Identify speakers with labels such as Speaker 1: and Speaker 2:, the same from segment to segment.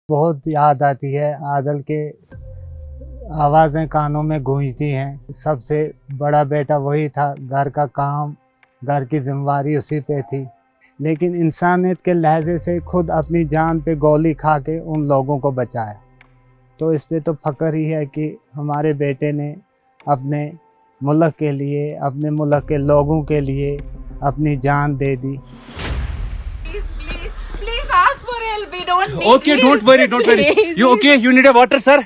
Speaker 1: बहुत याद आती है। आदल के आवाज़ें कानों में गूंजती हैं। सबसे बड़ा बेटा वही था, घर का काम, घर की जिम्मेवारी उसी पे थी। लेकिन इंसानियत के लहजे से खुद अपनी जान पे गोली खा के उन लोगों को बचाया। तो इस पे तो फ़ख्र ही है कि हमारे बेटे ने अपने मुल्क के लिए, अपने मुल्क के लोगों के लिए अपनी जान दे दी।
Speaker 2: Please ask for help. We don't need
Speaker 3: Okay,
Speaker 2: this.
Speaker 3: don't worry, don't worry.
Speaker 2: Please.
Speaker 3: You okay? You need a water, sir?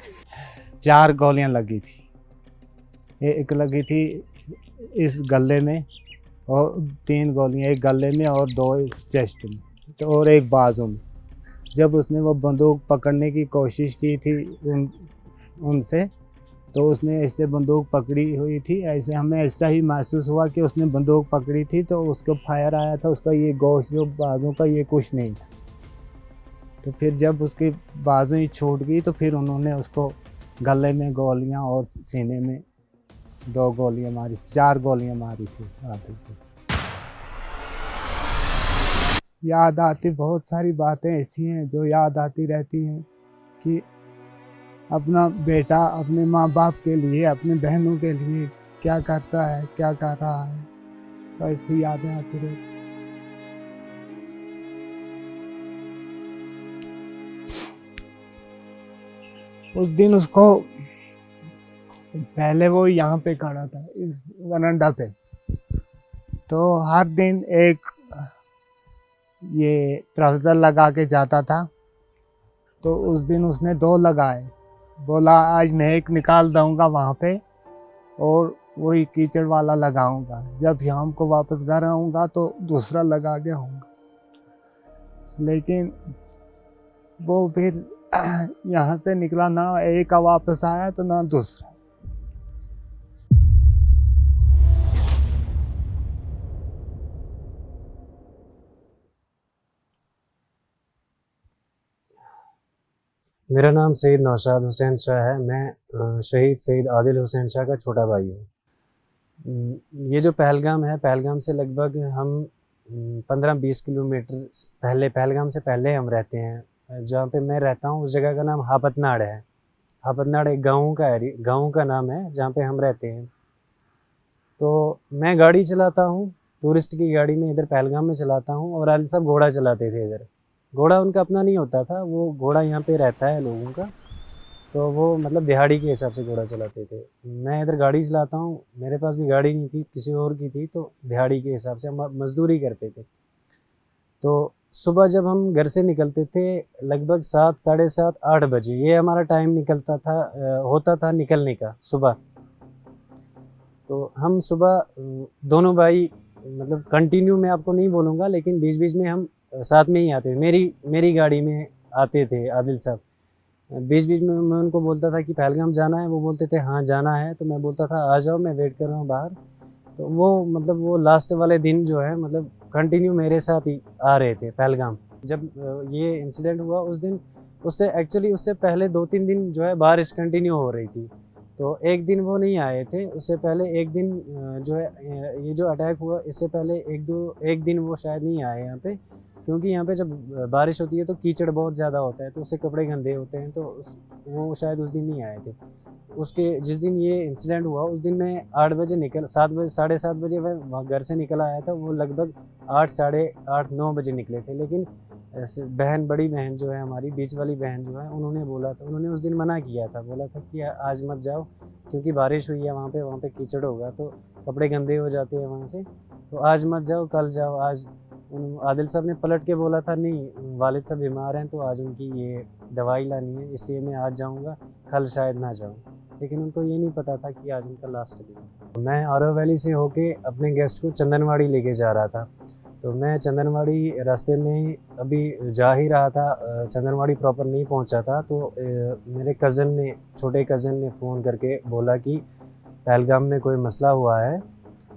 Speaker 1: 4 गोलियां लगी थी। एक लगी थी इस गले में और 3 गोलियां, एक गले में और 2 इस चेस्ट में, तो और एक बाजू में। जब उसने वो बंदूक पकड़ने की कोशिश की थी उनसे, तो उसने ऐसे बंदूक पकड़ी हुई थी, ऐसे हमें ऐसा ही महसूस हुआ कि उसने बंदूक पकड़ी थी, तो उसको फायर आया था, उसका ये गोश्त जो बाजू का ये कुछ नहीं था। तो फिर जब उसकी बाजू ही छूट गई तो फिर उन्होंने उसको गले में गोलियां और सीने में 2 गोलियां मारी, 4 गोलियां मारी थी आदमी को। याद आती, बहुत सारी बातें ऐसी हैं जो याद आती रहती हैं कि अपना बेटा अपने माँ बाप के लिए, अपने बहनों के लिए क्या करता है, क्या कर रहा है, तो ऐसी यादें आती रहती। उस दिन उसको, पहले वो यहाँ पे खड़ा था इस वरांडा पे, तो हर दिन एक ये ट्राउज़र लगा के जाता था। तो उस दिन उसने 2 लगाए, बोला आज मैं एक निकाल दूँगा वहाँ पे और वही कीचड़ वाला लगाऊंगा, जब शाम को वापस घर आऊँगा तो दूसरा लगा के आऊँगा। लेकिन वो फिर यहाँ से निकला, ना एक का वापस आया तो ना दूसरा।
Speaker 4: मेरा नाम सईद नौशाद हुसैन शाह है। मैं शहीद सईद आदिल हुसैन शाह का छोटा भाई हूँ। ये जो पहलगाम है, पहलगाम से लगभग हम 15-20 किलोमीटर पहले, पहलगाम से पहले हम रहते हैं। जहाँ पे मैं रहता हूँ उस जगह का नाम हापतनाड़ है। हापतनाड़ एक गाँव का नाम है जहाँ पे हम रहते हैं। तो मैं गाड़ी चलाता हूँ, टूरिस्ट की गाड़ी में इधर पहलगाम में चलाता हूँ, और आदिल साहब घोड़ा चलाते थे इधर। घोड़ा उनका अपना नहीं होता था, वो घोड़ा यहाँ पे रहता है लोगों का, तो वो मतलब दिहाड़ी के हिसाब से घोड़ा चलाते थे। मैं इधर गाड़ी चलाता हूँ, मेरे पास भी गाड़ी नहीं थी, किसी और की थी, तो दिहाड़ी के हिसाब से हम मजदूरी करते थे। तो सुबह जब हम घर से निकलते थे लगभग 7, साढ़े 7, 8 बजे, ये हमारा टाइम निकलता था, होता था निकलने का सुबह। तो हम सुबह दोनों भाई, मतलब कंटिन्यू मैं आपको नहीं बोलूँगा, लेकिन बीच बीच में हम साथ में ही आते थे। मेरी गाड़ी में आते थे आदिल साहब। बीच बीच में मैं उनको बोलता था कि पहलगाम जाना है, वो बोलते थे हाँ जाना है, तो मैं बोलता था आ जाओ, मैं वेट कर रहा हूँ बाहर। तो वो मतलब वो लास्ट वाले दिन जो है, मतलब कंटिन्यू मेरे साथ ही आ रहे थे पहलगाम। जब ये इंसिडेंट हुआ उस दिन, उससे पहले 2-3 दिन जो है बारिश कंटिन्यू हो रही थी। तो एक दिन वो नहीं आए थे, उससे पहले एक दिन जो है, ये जो अटैक हुआ इससे पहले एक दिन वो शायद नहीं आए यहाँ पे, क्योंकि यहाँ पे जब बारिश होती है तो कीचड़ बहुत ज़्यादा होता है, तो उससे कपड़े गंदे होते हैं, तो वो शायद उस दिन नहीं आए थे। उसके जिस दिन ये इंसिडेंट हुआ उस दिन मैं 8 बजे 7 बजे, साढ़े 7 बजे मैं घर से निकल आया था। वो लगभग 8, साढ़े 8, 9 बजे निकले थे। लेकिन ऐसे बड़ी बहन जो है हमारी, बीच वाली बहन जो है, उन्होंने उस दिन मना किया था, बोला था कि आज मत जाओ, क्योंकि बारिश हुई है वहाँ पे कीचड़ होगा, तो कपड़े गंदे हो जाते हैं वहाँ से, तो आज मत जाओ, कल जाओ। आज आदिल साहब ने पलट के बोला था नहीं, वालिद साहब बीमार हैं, तो आज उनकी ये दवाई लानी है, इसलिए मैं आज जाऊँगा, कल शायद ना जाऊँ। लेकिन उनको ये नहीं पता था कि आज उनका लास्ट दिन है। मैं आरो वैली से होके अपने गेस्ट को चंदनवाड़ी लेके जा रहा था। तो मैं चंदनवाड़ी रास्ते में अभी जा ही रहा था, चंदनवाड़ी प्रॉपर नहीं पहुंचा था, तो मेरे छोटे कज़न ने फ़ोन करके बोला कि पहलगाम में कोई मसला हुआ है,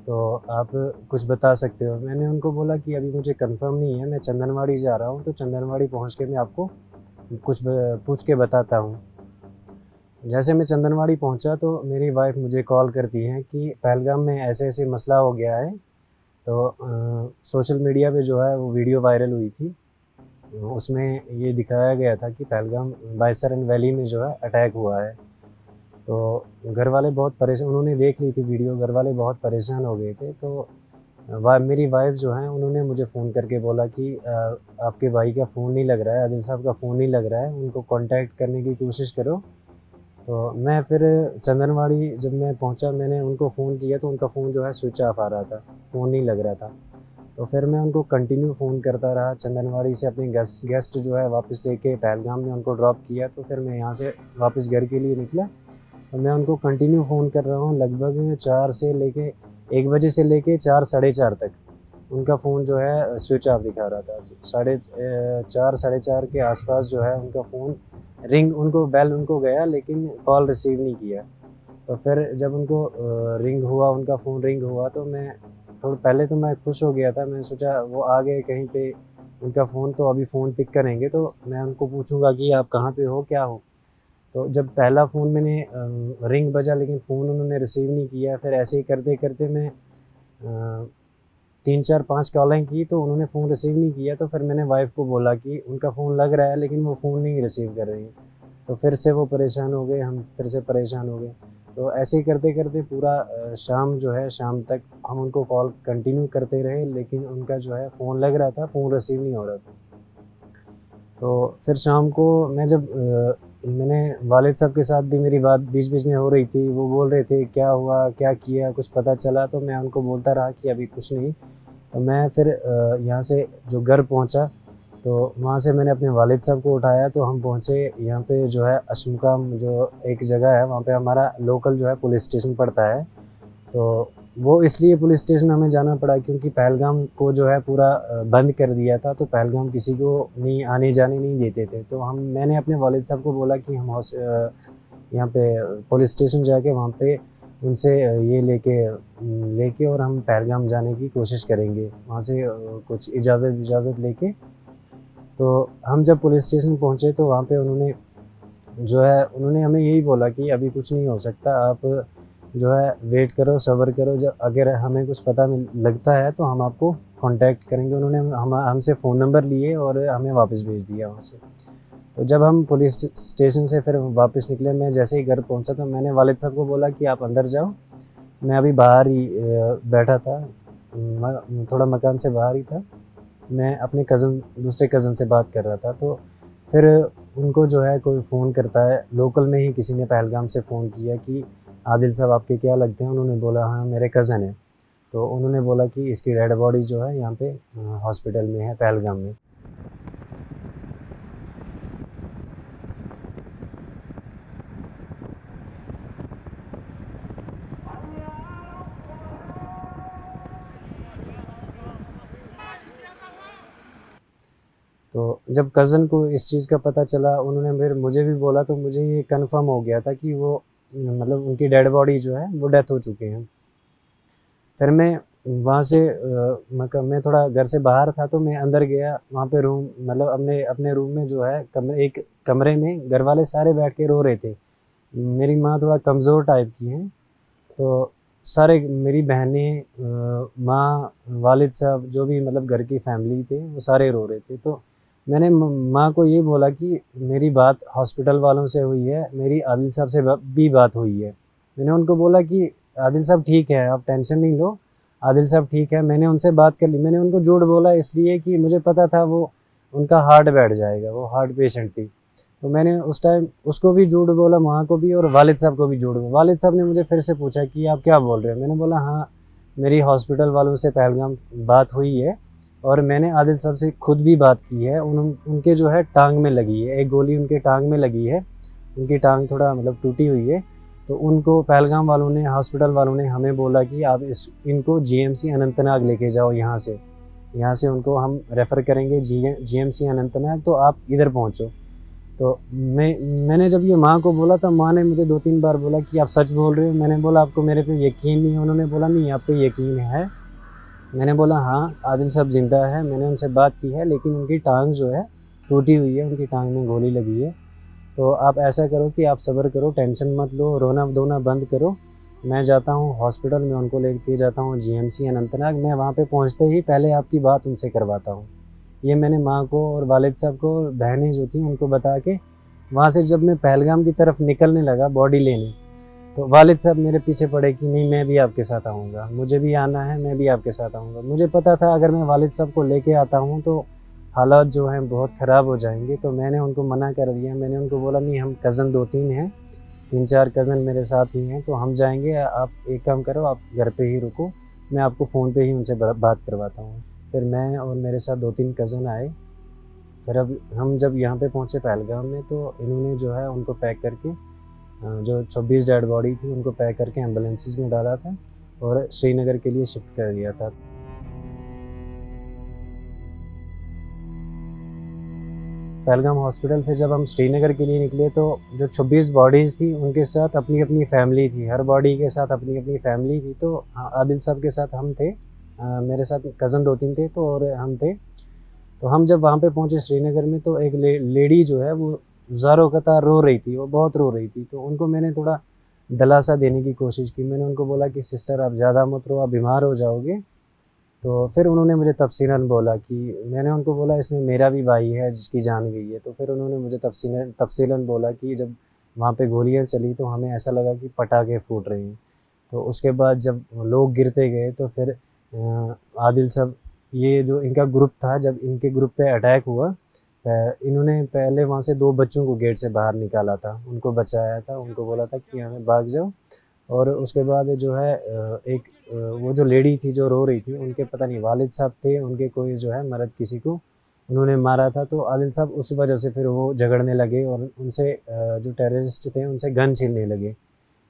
Speaker 4: तो आप कुछ बता सकते हो। मैंने उनको बोला कि अभी मुझे कंफर्म नहीं है, मैं चंदनवाड़ी जा रहा हूँ, तो चंदनवाड़ी पहुँच के मैं आपको कुछ पूछ के बताता हूँ। जैसे मैं चंदनवाड़ी पहुँचा तो मेरी वाइफ मुझे कॉल करती है कि पहलगाम में ऐसे ऐसे मसला हो गया है। तो सोशल मीडिया पे जो है वो वीडियो वायरल हुई थी, उसमें ये दिखाया गया था कि पहलगाम बायसरन वैली में जो है अटैक हुआ है। तो घर वाले बहुत परेशान, उन्होंने देख ली थी वीडियो, घर वाले बहुत परेशान हो गए थे। तो मेरी वाइफ जो है उन्होंने मुझे फ़ोन करके बोला कि आपके भाई का फ़ोन नहीं लग रहा है, आदिल साहब का फ़ोन नहीं लग रहा है, उनको कांटेक्ट करने की कोशिश करो। तो मैं फिर चंदनवाड़ी जब मैं पहुंचा, मैंने उनको फ़ोन किया तो उनका फ़ोन जो है स्विच ऑफ आ रहा था, फ़ोन नहीं लग रहा था। तो फिर मैं उनको कंटिन्यू फ़ोन करता रहा। चंदनवाड़ी से अपने गेस्ट जो है वापस लेके पहलगाम में उनको ड्रॉप किया। तो फिर मैं यहाँ से वापस घर के लिए निकला। तो मैं उनको कंटिन्यू फ़ोन कर रहा हूँ, लगभग 4 से लेके 1 बजे से लेके 4 साढ़े 4 तक उनका फ़ोन जो है स्विच ऑफ दिखा रहा था। 4 साढ़े 4 के आसपास जो है उनका फ़ोन रिंग, उनको बेल उनको गया लेकिन कॉल रिसीव नहीं किया। तो फिर जब उनको रिंग हुआ, उनका फ़ोन रिंग हुआ, तो मैं थोड़ा पहले तो मैं खुश हो गया था। मैं सोचा वो आ गए कहीं पे, उनका फ़ोन तो अभी फ़ोन पिक करेंगे तो मैं उनको पूछूंगा कि आप कहाँ पे हो, क्या हो। तो जब पहला फ़ोन मैंने रिंग बजा लेकिन फ़ोन उन्होंने रिसीव नहीं किया। फिर ऐसे ही करते करते मैं 3 4 5 कॉलें की तो उन्होंने फ़ोन रिसीव नहीं किया। तो फिर मैंने वाइफ को बोला कि उनका फ़ोन लग रहा है लेकिन वो फ़ोन नहीं रिसीव कर रही हैं। तो फिर से वो परेशान हो गए, हम फिर से परेशान हो गए। तो ऐसे ही करते करते पूरा शाम जो है, शाम तक हम उनको कॉल कंटिन्यू करते रहे लेकिन उनका जो है फ़ोन लग रहा था, फ़ोन रिसीव नहीं हो रहा था। तो फिर शाम को मैं जब मैंने वालिद साहब के साथ भी मेरी बात बीच बीच में हो रही थी। वो बोल रहे थे क्या हुआ, क्या किया, कुछ पता चला। तो मैं उनको बोलता रहा कि अभी कुछ नहीं। तो मैं फिर यहाँ से जो घर पहुँचा तो वहाँ से मैंने अपने वालिद साहब को उठाया। तो हम पहुँचे यहाँ पे जो है अशमुकाम जो एक जगह है, वहाँ पे हमारा लोकल जो है पुलिस स्टेशन पड़ता है। तो वो इसलिए पुलिस स्टेशन हमें जाना पड़ा क्योंकि पहलगाम को जो है पूरा बंद कर दिया था। तो पहलगाम किसी को नहीं आने जाने नहीं देते थे। तो मैंने अपने वालिद साहब को बोला कि हम यहाँ पे पुलिस स्टेशन जाके वहाँ पे उनसे ये लेके और हम पहलगाम जाने की कोशिश करेंगे, वहाँ से कुछ इजाज़त लेके। तो हम जब पुलिस स्टेशन पहुँचे तो वहाँ पे उन्होंने हमें यही बोला कि अभी कुछ नहीं हो सकता, आप जो है वेट करो, सब्र करो, जब अगर हमें कुछ पता लगता है तो हम आपको कांटेक्ट करेंगे। उन्होंने हमसे फ़ोन नंबर लिए और हमें वापस भेज दिया वहाँ से। तो जब हम पुलिस स्टेशन से फिर वापस निकले, मैं जैसे ही घर पहुँचा तो मैंने वालिद साहब को बोला कि आप अंदर जाओ, मैं अभी बाहर ही बैठा था, थोड़ा मकान से बाहर ही था। मैं अपने दूसरे कज़न से बात कर रहा था। तो फिर उनको जो है कोई फ़ोन करता है, लोकल में ही किसी ने पहलगाम से फ़ोन किया कि आदिल साहब आपके क्या लगते हैं। उन्होंने बोला हाँ मेरे कज़न है। तो उन्होंने बोला कि इसकी डेड बॉडी जो है यहाँ पे हॉस्पिटल में है पहलगाम में। तो जब कज़न को इस चीज़ का पता चला, उन्होंने फिर मुझे भी बोला। तो मुझे ये कंफर्म हो गया था कि वो मतलब उनकी डेड बॉडी जो है वो डेथ हो चुकी है। फिर मैं वहाँ से मैं थोड़ा घर से बाहर था तो मैं अंदर गया। वहाँ पे रूम मतलब अपने रूम में जो है एक कमरे में घर वाले सारे बैठ के रो रहे थे। मेरी माँ थोड़ा कमज़ोर टाइप की हैं। तो सारे मेरी बहनें, माँ, वालिद साहब, जो भी मतलब घर की फैमिली थे वो सारे रो रहे थे। तो मैंने माँ को ये बोला कि मेरी बात हॉस्पिटल वालों से हुई है, मेरी आदिल साहब से भी बात हुई है। मैंने उनको बोला कि आदिल साहब ठीक है, आप टेंशन नहीं लो, आदिल साहब ठीक है, मैंने उनसे बात कर ली। मैंने उनको झूठ बोला इसलिए कि मुझे पता था वो उनका हार्ट बैठ जाएगा, वो हार्ट पेशेंट थी। तो मैंने उस टाइम उसको भी झूठ बोला, माँ को भी, और वालिद साहब को भी झूठ बोला। वालिद साहब ने मुझे फिर से पूछा कि आप क्या बोल रहे हो। मैंने बोला हाँ मेरी हॉस्पिटल वालों से पहलगाम बात हुई है और मैंने आदिल साहब से खुद भी बात की है। उनके जो है टांग में लगी है, एक गोली उनके टांग में लगी है, उनकी टांग थोड़ा मतलब टूटी हुई है। तो उनको पहलगाम वालों ने, हॉस्पिटल वालों ने हमें बोला कि आप इनको जीएमसी अनंतनाग लेके जाओ, यहाँ से उनको हम रेफ़र करेंगे जीएमसी अनंतनाग, तो आप इधर पहुँचो। तो मैंने जब ये माँ को बोला तो माँ ने मुझे 2-3 बार बोला कि आप सच बोल रहे हो। मैंने बोला आपको मेरे पे यकीन नहीं है। उन्होंने बोला नहीं आप पे यकीन है। मैंने बोला हाँ आदिल साहब ज़िंदा है, मैंने उनसे बात की है लेकिन उनकी टांग जो है टूटी हुई है, उनकी टांग में गोली लगी है। तो आप ऐसा करो कि आप सब्र करो, टेंशन मत लो, रोना धोना बंद करो। मैं जाता हूँ हॉस्पिटल में, उनको लेके जाता हूँ जीएमसी अनंतनाग। मैं वहाँ पे पहुँचते ही पहले आपकी बात उनसे करवाता हूँ। ये मैंने माँ को और वालिद साहब को, बहनें जो थी उनको बता के वहाँ से जब मैं पहलगाम की तरफ निकलने लगा बॉडी लेने, तो वालिद साहब मेरे पीछे पड़े कि नहीं मैं भी आपके साथ आऊँगा, मुझे भी आना है, मैं भी आपके साथ आऊँगा। मुझे पता था अगर मैं वालिद साहब को लेके आता हूँ तो हालात जो हैं बहुत ख़राब हो जाएंगे, तो मैंने उनको मना कर दिया। मैंने उनको बोला नहीं, हम कज़न 2-3 हैं, 3-4 कज़न मेरे साथ ही हैं, तो हम जाएंगे, आप एक काम करो, आप घर पे ही रुको, मैं आपको फ़ोन पे ही उनसे बात करवाता हूँ। फिर मैं और मेरे साथ 2-3 कज़न आए। फिर अब हम जब यहाँ पे पहुँचे पहलगाम में, तो इन्होंने जो है उनको पैक करके जो 26 डेड बॉडी थी उनको पैक करके एम्बुलेंसेस में डाला था और श्रीनगर के लिए शिफ्ट कर दिया था। पहलगाम हॉस्पिटल से जब हम श्रीनगर के लिए निकले तो जो 26 बॉडीज़ थी उनके साथ अपनी अपनी फैमिली थी, हर बॉडी के साथ अपनी अपनी फैमिली थी। तो आदिल साहब के साथ हम थे, मेरे साथ कज़न 2-3 थे, तो और हम थे। तो हम जब वहाँ पे पहुँचे श्रीनगर में, तो एक लेडी जो है वो ज़ारो कतार रो रही थी, वो बहुत रो रही थी। तो उनको मैंने थोड़ा दिलासा देने की कोशिश की। मैंने उनको बोला कि सिस्टर आप ज़्यादा मत रो, आप बीमार हो जाओगे। तो फिर उन्होंने मुझे तफसीलन बोला कि, मैंने उनको बोला इसमें मेरा भी भाई है जिसकी जान गई है। तो फिर उन्होंने मुझे तफसीलन बोला कि जब वहाँ पे गोलियाँ चली तो हमें ऐसा लगा कि पटाखे फूट रहे हैं। तो उसके बाद जब लोग गिरते गए तो फिर आदिल साहब, ये जो इनका ग्रुप था, जब इनके ग्रुप पे अटैक हुआ, इन्होंने पहले वहाँ से 2 बच्चों को गेट से बाहर निकाला था, उनको बचाया था, उनको बोला था कि हमें भाग जाओ। और उसके बाद जो है एक वो जो लेडी थी जो रो रही थी, उनके पता नहीं वालिद साहब थे, उनके कोई जो है मर्द किसी को उन्होंने मारा था। तो आदिल साहब उस वजह से फिर वो झगड़ने लगे और उनसे जो टेररिस्ट थे उनसे गन छीनने लगे।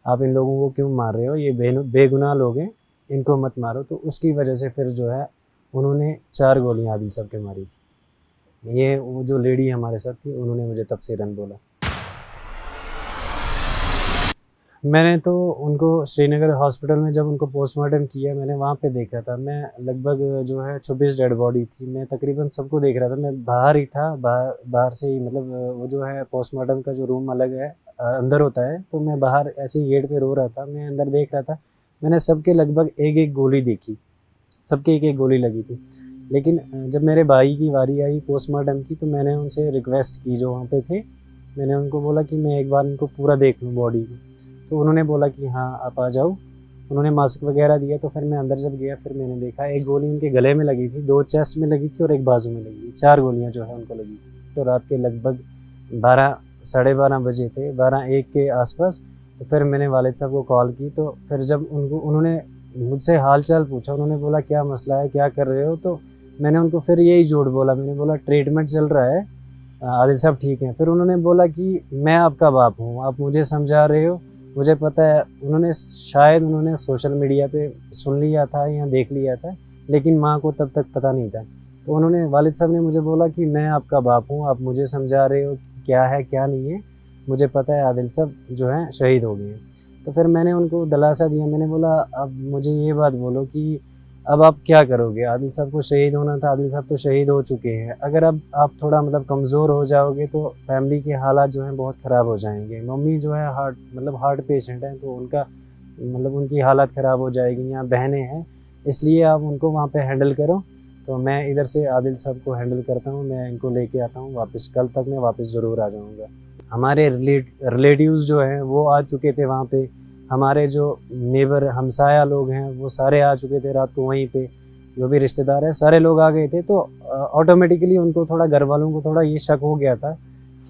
Speaker 4: आप इन लोगों को क्यों मार रहे हो, ये बेगुनाह लोग हैं, इनको मत मारो। तो उसकी वजह से फिर जो है उन्होंने 4 गोलियां आदिल साहब के मारी थी। ये वो जो लेडी हमारे साथ थी उन्होंने मुझे तफसीरन बोला। मैंने तो उनको श्रीनगर हॉस्पिटल में जब उनको पोस्टमार्टम किया, मैंने वहाँ पे देखा था। मैं लगभग जो है 26 डेड बॉडी थी, मैं तकरीबन सबको देख रहा था। मैं बाहर ही था, बाहर से ही, मतलब वो जो है पोस्टमार्टम का जो रूम अलग है, अंदर होता है, तो मैं बाहर ऐसे ही गेट पे रो रहा था, मैं अंदर देख रहा था। मैंने सबके लगभग एक गोली देखी, सबके एक गोली लगी थी। लेकिन जब मेरे भाई की बारी आई पोस्टमार्टम की, तो मैंने उनसे रिक्वेस्ट की, जो वहाँ पे थे, मैंने उनको बोला कि मैं एक बार इनको पूरा देख लूँ बॉडी को। तो उन्होंने बोला कि हाँ आप आ जाओ। उन्होंने मास्क वगैरह दिया। तो फिर मैं अंदर जब गया, फिर मैंने देखा एक गोली उनके गले में लगी थी, 2 चेस्ट में लगी थी और एक बाजू में लगी थी। 4 गोलियाँ जो है उनको लगी थी। तो रात के लगभग 12 साढ़े 12 बजे थे, 12-1 के आसपास। तो फिर मैंने वालिद साहब को कॉल की। तो फिर जब उन्होंने मुझसे हाल चाल पूछा, उन्होंने बोला क्या मसला है, क्या कर रहे हो। तो मैंने उनको फिर यही झूठ बोला, मैंने बोला ट्रीटमेंट चल रहा है, आदिल साहब ठीक हैं। फिर उन्होंने बोला कि मैं आपका बाप हूँ, आप मुझे समझा रहे हो, मुझे पता है। उन्होंने सोशल मीडिया पे सुन लिया था या देख लिया था, लेकिन माँ को तब तक पता नहीं था। तो उन्होंने, वालिद साहब ने मुझे बोला कि मैं आपका बाप हूँ, आप मुझे समझा रहे हो कि क्या है क्या नहीं है, मुझे पता है आदिल साहब जो हैं शहीद हो गए हैं। तो फिर मैंने उनको दिलासा दिया, मैंने बोला अब मुझे ये बात बोलो कि अब आप क्या करोगे। आदिल साहब को शहीद होना था, आदिल साहब तो शहीद हो चुके हैं। अगर अब आप थोड़ा मतलब कमज़ोर हो जाओगे तो फैमिली के हालात जो हैं बहुत ख़राब हो जाएंगे। मम्मी जो है हार्ट पेशेंट हैं, तो उनका मतलब उनकी हालत ख़राब हो जाएगी। यहाँ बहनें हैं, इसलिए आप उनको वहाँ पे हैंडल करो। तो मैं इधर से आदिल साहब को हैंडल करता हूँ, मैं इनको लेके आता हूँ वापस। कल तक मैं वापस ज़रूर आ जाऊँगा। हमारे रिलेटिव्स जो हैं वो आ चुके थे वहाँ पे। हमारे जो नेबर हमसाया लोग हैं वो सारे आ चुके थे रात को वहीं पे। जो भी रिश्तेदार हैं सारे लोग आ गए थे। तो ऑटोमेटिकली उनको थोड़ा, घर वालों को थोड़ा ये शक हो गया था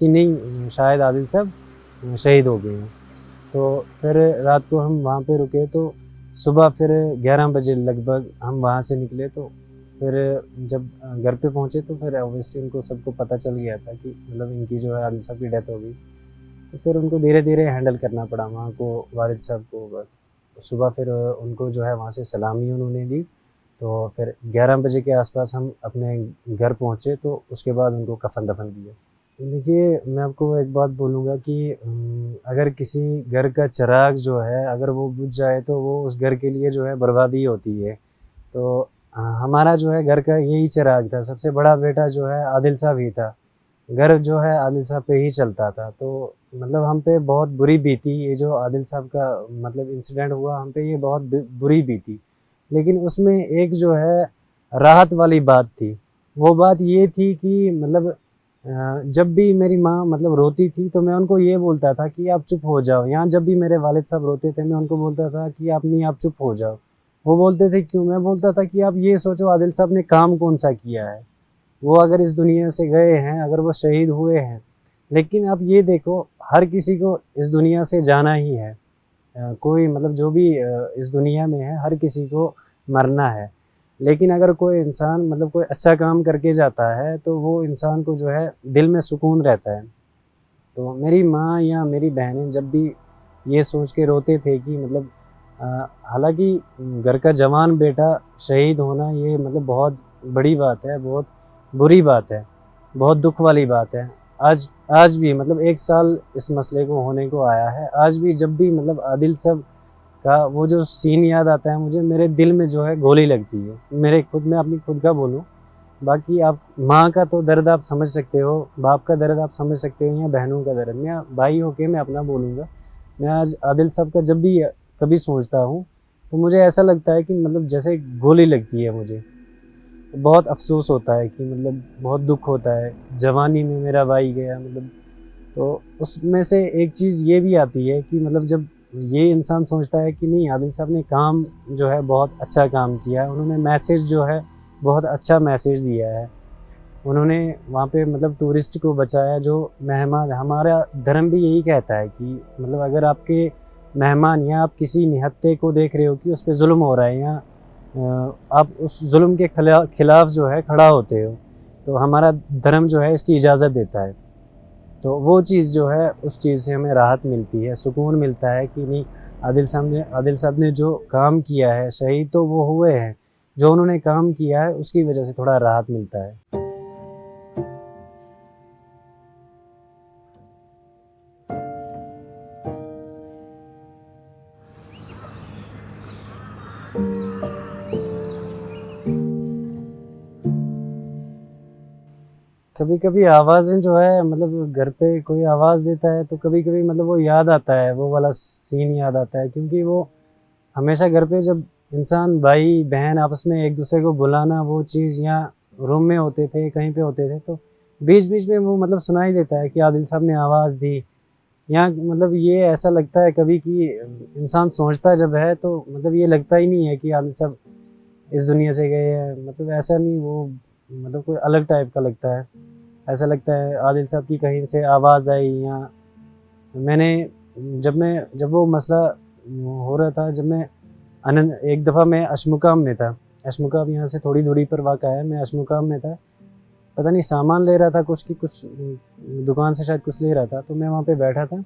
Speaker 4: कि नहीं शायद आदिल साहब शहीद हो गए हैं। तो फिर रात को हम वहाँ पे रुके। तो सुबह फिर 11 बजे लगभग हम वहाँ से निकले। तो फिर जब घर पे पहुँचे तो फिर ऑब्वियसली उनको सबको पता चल गया था कि मतलब इनकी जो है आदिल साहब की डेथ हो गई। तो फिर उनको धीरे धीरे हैंडल करना पड़ा वहाँ को, वालिद साहब को। सुबह फिर उनको जो है वहाँ से सलामी उन्होंने दी। तो फिर 11 बजे के आसपास हम अपने घर पहुँचे। तो उसके बाद उनको कफन दफन किया। देखिए मैं आपको एक बात बोलूँगा कि अगर किसी घर का चिराग जो है अगर वो बुझ जाए तो वो उस घर के लिए जो है बर्बादी होती है। तो हमारा जो है घर का यही चिराग था। सबसे बड़ा बेटा जो है आदिल साहब ही था। घर जो है आदिल साहब पे ही चलता था। तो मतलब हम पे बहुत बुरी बीती। ये जो आदिल साहब का मतलब इंसिडेंट हुआ, हम पे ये बहुत बुरी बीती। लेकिन उसमें एक जो है राहत वाली बात थी वो बात ये थी कि मतलब जब भी मेरी माँ मतलब रोती थी तो मैं उनको ये बोलता था कि आप चुप हो जाओ। यहाँ जब भी मेरे वालिद साहब रोते थे मैं उनको बोलता था कि आप नहीं, आप चुप हो जाओ। वो बोलते थे क्यों? मैं बोलता था कि आप ये सोचो आदिल साहब ने काम कौन सा किया है। वो अगर इस दुनिया से गए हैं, अगर वो शहीद हुए हैं, लेकिन आप ये देखो हर किसी को इस दुनिया से जाना ही है। कोई मतलब जो भी इस दुनिया में है, हर किसी को मरना है। लेकिन अगर कोई इंसान मतलब कोई अच्छा काम करके जाता है तो वो इंसान को जो है दिल में सुकून रहता है। तो मेरी माँ या मेरी बहनें जब भी ये सोच के रोते थे कि मतलब हालांकि घर का जवान बेटा शहीद होना ये मतलब बहुत बड़ी बात है, बहुत बुरी बात है, बहुत दुख वाली बात है। आज आज भी मतलब 1 साल इस मसले को होने को आया है। आज भी जब भी मतलब आदिल साहब का वो जो सीन याद आता है मुझे, मेरे दिल में जो है गोली लगती है। मैं अपनी खुद का बोलूँ, बाकी आप माँ का तो दर्द आप समझ सकते हो, बाप का दर्द आप समझ सकते हो, या बहनों का दर्द। मैं भाई होके मैं अपना बोलूँगा। मैं आज आदिल साहब का जब भी कभी सोचता हूँ तो मुझे ऐसा लगता है कि मतलब जैसे गोली लगती है मुझे। बहुत अफसोस होता है कि मतलब बहुत दुख होता है, जवानी में मेरा भाई गया मतलब। तो उसमें से एक चीज़ ये भी आती है कि मतलब जब ये इंसान सोचता है कि नहीं आदिल साहब ने काम जो है बहुत अच्छा काम किया है, उन्होंने मैसेज जो है बहुत अच्छा मैसेज दिया है। उन्होंने वहाँ पे मतलब टूरिस्ट को बचाया, जो मेहमान, हमारा धर्म भी यही कहता है कि मतलब अगर आपके मेहमान या आप किसी निहत्थे को देख रहे हो कि उस पर जुल्म हो रहा है या आप उस जुल्म के खिलाफ जो है खड़ा होते हो, तो हमारा धर्म जो है इसकी इजाज़त देता है। तो वो चीज़ जो है उस चीज़ से हमें राहत मिलती है, सुकून मिलता है कि नहीं आदिल साहब ने जो काम किया है, शहीद तो वो हुए हैं, जो उन्होंने काम किया है उसकी वजह से थोड़ा राहत मिलता है। कभी कभी आवाज़ें जो है मतलब घर पे कोई आवाज़ देता है तो कभी कभी मतलब वो याद आता है, वो वाला सीन याद आता है। क्योंकि वो हमेशा घर पे जब इंसान भाई बहन आपस में एक दूसरे को बुलाना, वो चीज़, या रूम में होते थे कहीं पे होते थे तो बीच बीच में वो मतलब सुनाई देता है कि आदिल साहब ने आवाज़ दी। या मतलब ये ऐसा लगता है कभी कि इंसान सोचता जब है तो मतलब ये लगता ही नहीं है कि आदिल साहब इस दुनिया से गए हैं। मतलब ऐसा नहीं, वो मतलब कोई अलग टाइप का लगता है। ऐसा लगता है आदिल साहब की कहीं से आवाज़ आई। या मैंने जब वो मसला हो रहा था, जब मैं आनंद, एक दफ़ा मैं अशमुकाम में था। अशमुकाम यहाँ से थोड़ी दूरी पर वाक़ा है। मैं अशमुकाम में था, पता नहीं सामान ले रहा था कुछ दुकान से शायद कुछ ले रहा था। तो मैं वहाँ पे बैठा था,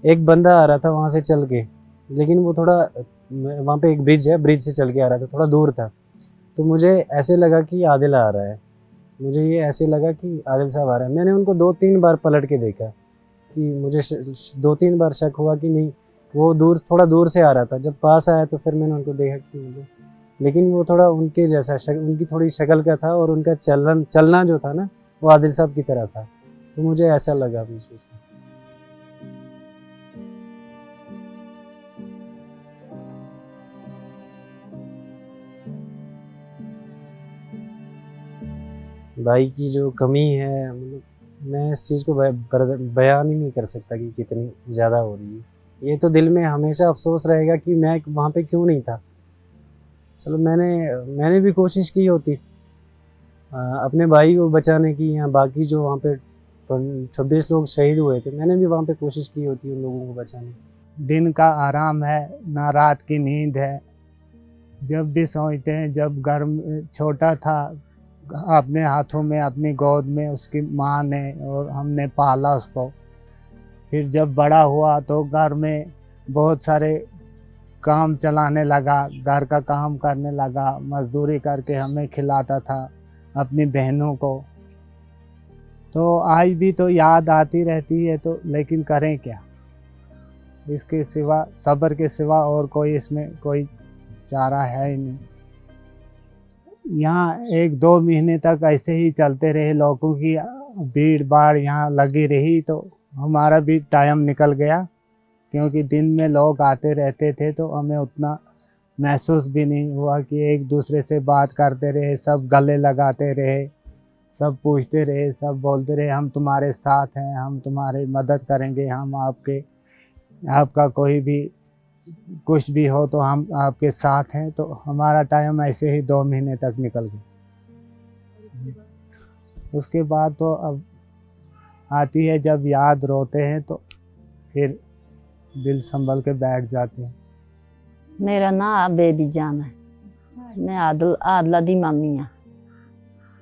Speaker 4: एक बंदा आ रहा था वहाँ से चल के, लेकिन वो थोड़ा वहाँ पे एक ब्रिज है, ब्रिज से चल के आ रहा था, थोड़ा दूर था। तो मुझे ऐसे लगा कि आदिल आ रहा है, मुझे ये ऐसे लगा कि आदिल साहब आ रहे हैं। मैंने उनको 2-3 बार पलट के देखा कि मुझे 2-3 बार शक हुआ कि नहीं, वो थोड़ा दूर से आ रहा था। जब पास आया तो फिर मैंने उनको देखा कि मतलब, लेकिन वो थोड़ा उनके जैसा उनकी थोड़ी शक्ल का था और उनका चलना जो था ना वो आदिल साहब की तरह था। तो मुझे ऐसा लगा महसूस। भाई की जो कमी है मतलब मैं इस चीज़ को बयान ही नहीं कर सकता कि कितनी ज़्यादा हो रही है। ये तो दिल में हमेशा अफसोस रहेगा कि मैं वहाँ पे क्यों नहीं था। चलो मैंने भी कोशिश की होती अपने भाई को बचाने की, या बाकी जो वहाँ पे 26 लोग शहीद हुए थे, मैंने भी वहाँ पे कोशिश की होती उन लोगों को बचाने की।
Speaker 1: दिन का आराम है ना रात की नींद है। जब भी सोचते हैं, जब घर में छोटा था अपने हाथों में अपनी गोद में उसकी माँ ने और हमने पाला उसको। फिर जब बड़ा हुआ तो घर में बहुत सारे काम चलाने लगा, घर का काम करने लगा, मजदूरी करके हमें खिलाता था, अपनी बहनों को। तो आज भी तो याद आती रहती है, तो लेकिन करें क्या, इसके सिवा सब्र के सिवा और कोई इसमें कोई चारा है ही नहीं। यहाँ 1-2 महीने तक ऐसे ही चलते रहे, लोगों की भीड़ भाड़ यहाँ लगी रही, तो हमारा भी टाइम निकल गया। क्योंकि दिन में लोग आते रहते थे तो हमें उतना महसूस भी नहीं हुआ कि एक दूसरे से बात करते रहे, सब गले लगाते रहे। सब पूछते रहे, सब बोलते रहे हम तुम्हारे साथ हैं, हम तुम्हारी मदद करेंगे, हम आपका कोई भी कुछ भी हो तो हम आपके साथ हैं। तो हमारा टाइम ऐसे ही 2 महीने तक निकल गया। उसके बाद तो अब आती है जब याद, रोते हैं तो फिर दिल संभल के बैठ जाते हैं।
Speaker 5: मेरा नाम बेबी जान है। मैं आदला दी मामी हाँ।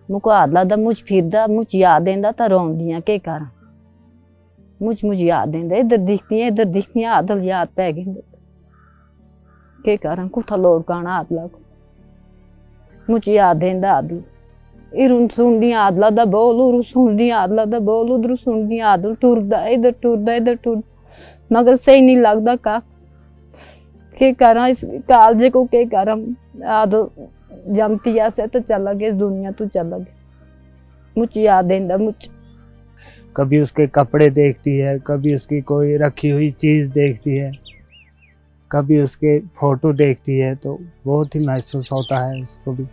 Speaker 5: मुझको आदला दा मुझ फिरदा मुझ याद आंदा तो रोंदी हाँ। के कारण मुझ याद आंदा, इधर दिखती आदल याद पै गई। के कारण कुत्था लोड़ काना आदला को मुझ याद आंदा आदल। इरुन सुनदी आदला दा बोल, उरु सुनदी आदला दा बोल, उधर सुनदी आदल टुरदा इधर टुर, मगर सही नहीं लगता का। के कारण इस कालजे को के कारण आदल जमती ऐसे तो चला गया, इस दुनिया तो चला गया। मुझ याद आंदा मुझ।
Speaker 1: कभी उसके कपड़े देखती है, कभी उसकी कोई रखी हुई चीज़ देखती है, कभी उसके फोटो देखती है, तो बहुत ही महसूस होता है उसको भी।